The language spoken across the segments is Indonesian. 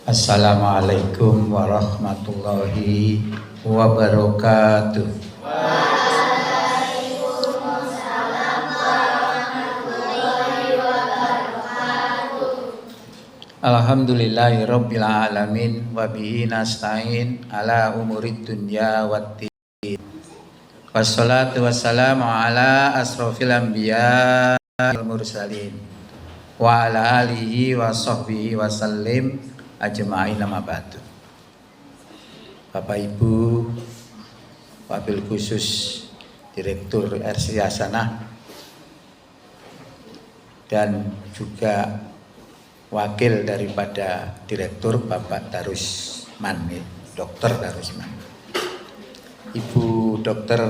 Assalamualaikum warahmatullahi wabarakatuh. Alhamdulillahirabbil alamin wa bihi nasta'in ala umurid dunya waddin. Wassalatu wassalamu ala asrofil anbiya wal mursalin wa ala alihi wa sahbihi wa sallim ajma'in amma ba'du. Bapak Ibu, wabil khusus Direktur RC Hasanah dan juga wakil daripada Direktur Bapak Darusman, Dr. Darusman, Ibu Dr.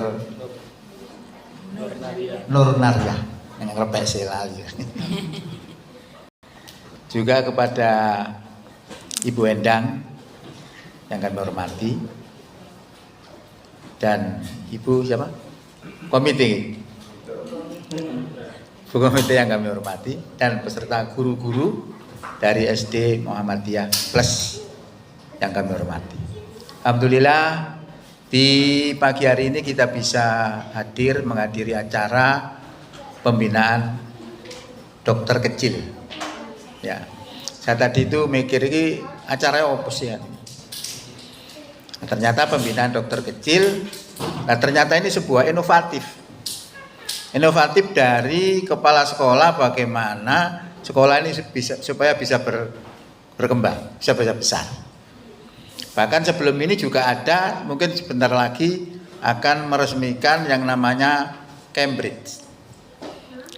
Nur Naria yang repek selali. Juga kepada Ibu Endang yang kami hormati dan Ibu siapa? Komite yang kami hormati dan peserta guru-guru dari SD Muhammadiyah Plus yang kami hormati. Alhamdulillah di pagi hari ini kita bisa menghadiri acara pembinaan dokter kecil. Ya, saya tadi itu mikir ini acaranya apa sih? Ternyata pembinaan dokter kecil. Nah, ternyata ini sebuah inovatif dari kepala sekolah bagaimana sekolah ini supaya bisa berkembang, bisa besar. Bahkan sebelum ini juga ada, mungkin sebentar lagi akan meresmikan yang namanya Cambridge.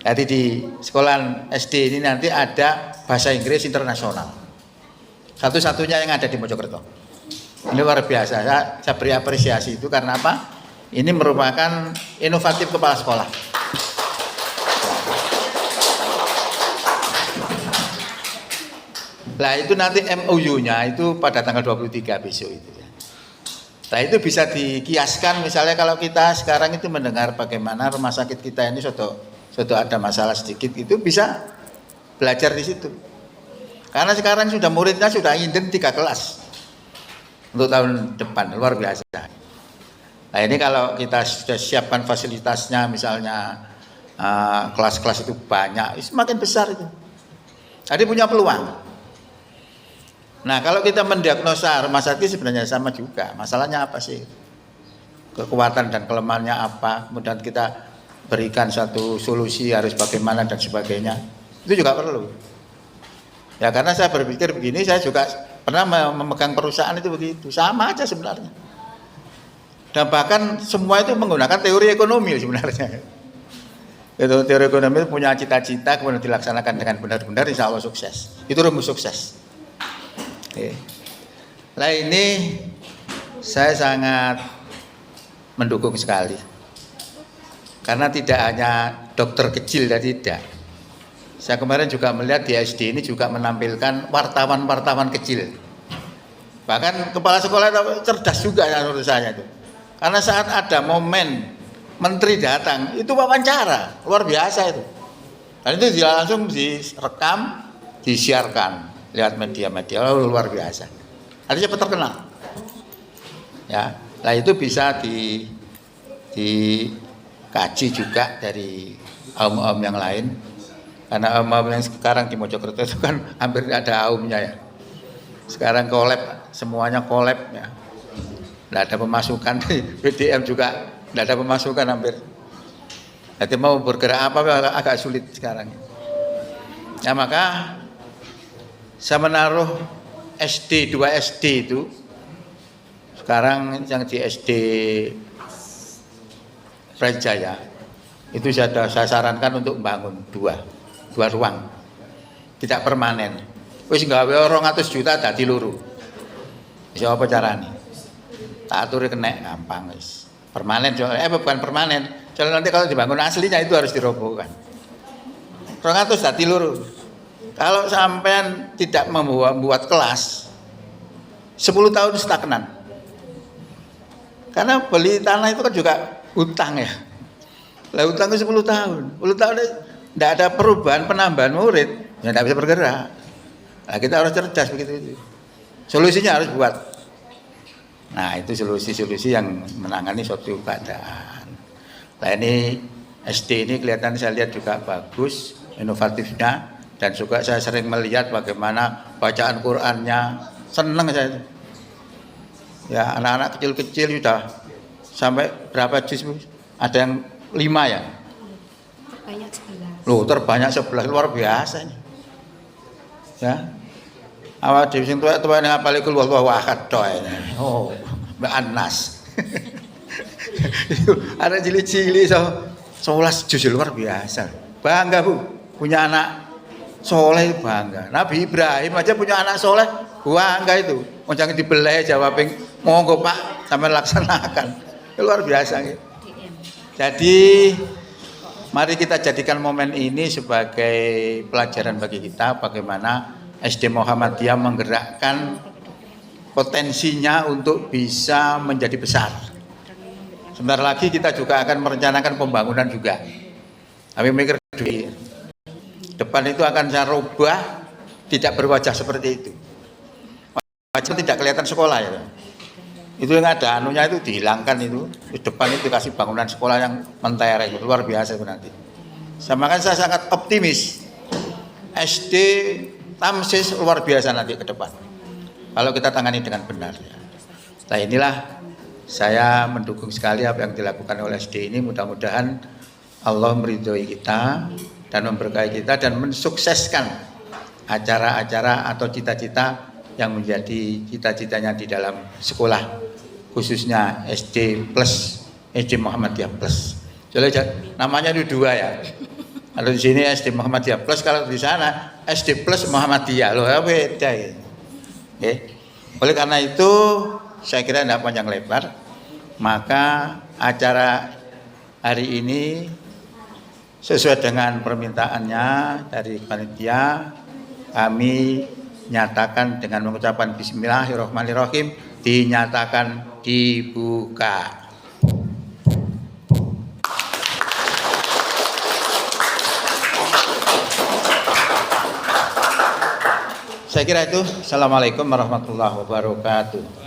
Jadi di sekolah SD ini nanti ada bahasa Inggris internasional. Satu-satunya yang ada di Mojokerto. Ini luar biasa, saya beri apresiasi itu karena apa? Ini merupakan inovatif kepala sekolah. Nah itu nanti MOU-nya itu pada tanggal 23 besok itu ya. Nah itu bisa dikiaskan misalnya kalau kita sekarang itu mendengar bagaimana rumah sakit kita ini suatu ada masalah sedikit itu bisa belajar di situ. Karena sekarang sudah muridnya sudah inden 3 kelas untuk tahun depan, luar biasa. Nah ini kalau kita sudah siapkan fasilitasnya misalnya kelas-kelas itu banyak, semakin besar itu. Jadi punya peluang. Nah kalau kita mendiagnosa rumah sakit sebenarnya sama juga. Masalahnya apa sih? Kekuatan dan kelemahannya apa? Kemudian kita berikan satu solusi harus bagaimana dan sebagainya. Itu juga perlu. Ya karena saya berpikir begini, saya juga pernah memegang perusahaan itu begitu. Sama aja sebenarnya. Dan bahkan semua itu menggunakan teori ekonomi sebenarnya. Itu teori ekonomi itu punya cita-cita kemudian dilaksanakan dengan benar-benar insya Allah sukses. Itu rumus sukses. Nah ini saya sangat mendukung sekali karena tidak hanya dokter kecil dan tidak. Saya kemarin juga melihat di SD ini juga menampilkan wartawan-wartawan kecil. Bahkan kepala sekolah itu cerdas juga ya menurut saya itu. Karena saat ada momen menteri datang itu wawancara luar biasa itu. Dan itu langsung direkam, disiarkan lewat media-media luar biasa. Artinya cepat terkenal. Ya, nah itu bisa dikaji juga dari aum-aum yang lain. Karena aum-aum yang sekarang di Mojokerto itu kan hampir tidak ada aumnya ya. Sekarang collab, semuanya collab ya. Tidak ada pemasukan di BDM juga, tidak ada pemasukan hampir. Jadi mau bergerak apa agak sulit sekarang. Ya maka saya menaruh SD, 2 SD itu sekarang yang di SD Rajaya itu saya sarankan untuk membangun dua ruang tidak permanen. Wis gawe 200 juta dadi loro. Bisa apa carane? Tak aturi kena gampang wis. Permanen bukan permanen. Soalnya nanti kalau dibangun aslinya itu harus dirobohkan. 200 dadi loro. Kalau sampean tidak membuat kelas 10 tahun stagnan. Karena beli tanah itu kan juga hutang ya. Lah hutangnya 10 tahun. 10 tahun tidak ada perubahan penambahan murid, ya tidak bisa bergerak. Nah, kita harus cerdas begitu itu. Solusinya harus buat. Nah, itu solusi-solusi yang menangani suatu keadaan. Nah, ini SD ini kelihatan saya lihat juga bagus, inovatifnya, dan juga saya sering melihat bagaimana bacaan Qur'annya, seneng saya. Ya, anak-anak kecil-kecil sudah sampai berapa juz? Ada yang 5 ya? Terbanyak 11. Loh, terbanyak 11, luar biasa ini. Ya. Awal dhewe sing tuwek-tuwek ning apal iku Allahu ahad tok. Oh, Mbak Anas. Ada cilik-cilik 11 juz luar biasa. Bangga, Bu. Punya anak soleh bangga. Nabi Ibrahim aja punya anak soleh, bangga itu. Wong jangan dibeleh jawab monggo Pak, sampean laksanakan. Luar biasa gitu. Jadi mari kita jadikan momen ini sebagai pelajaran bagi kita bagaimana SD Muhammadiyah menggerakkan potensinya untuk bisa menjadi besar. Sebentar lagi kita juga akan merencanakan pembangunan juga. Kami mikir di depan itu akan saya rubah, tidak berwajah seperti itu. Wajah tidak kelihatan sekolah ya. Itu yang ada anunya itu dihilangkan itu. Di depan itu dikasih bangunan sekolah yang mentereng, luar biasa itu nanti. Sama kan saya sangat optimis. SD Tamsis luar biasa nanti ke depan. Kalau kita tangani dengan benar. Nah inilah saya mendukung sekali apa yang dilakukan oleh SD ini. Mudah-mudahan Allah meridhoi kita dan memberkahi kita dan mensukseskan acara-acara atau cita-cita yang menjadi cita-citanya di dalam sekolah, khususnya SD Plus, SD Muhammadiyah Plus. Jadi namanya itu 2 ya. Kalau di sini SD Muhammadiyah Plus, kalau di sana SD Plus Muhammadiyah, loh beda ya. Oke. Oleh karena itu saya kira tidak panjang lebar, maka acara hari ini sesuai dengan permintaannya dari panitia, kami nyatakan dengan mengucapkan Bismillahirrahmanirrahim, dinyatakan dibuka. Saya kira itu. Assalamualaikum warahmatullahi wabarakatuh.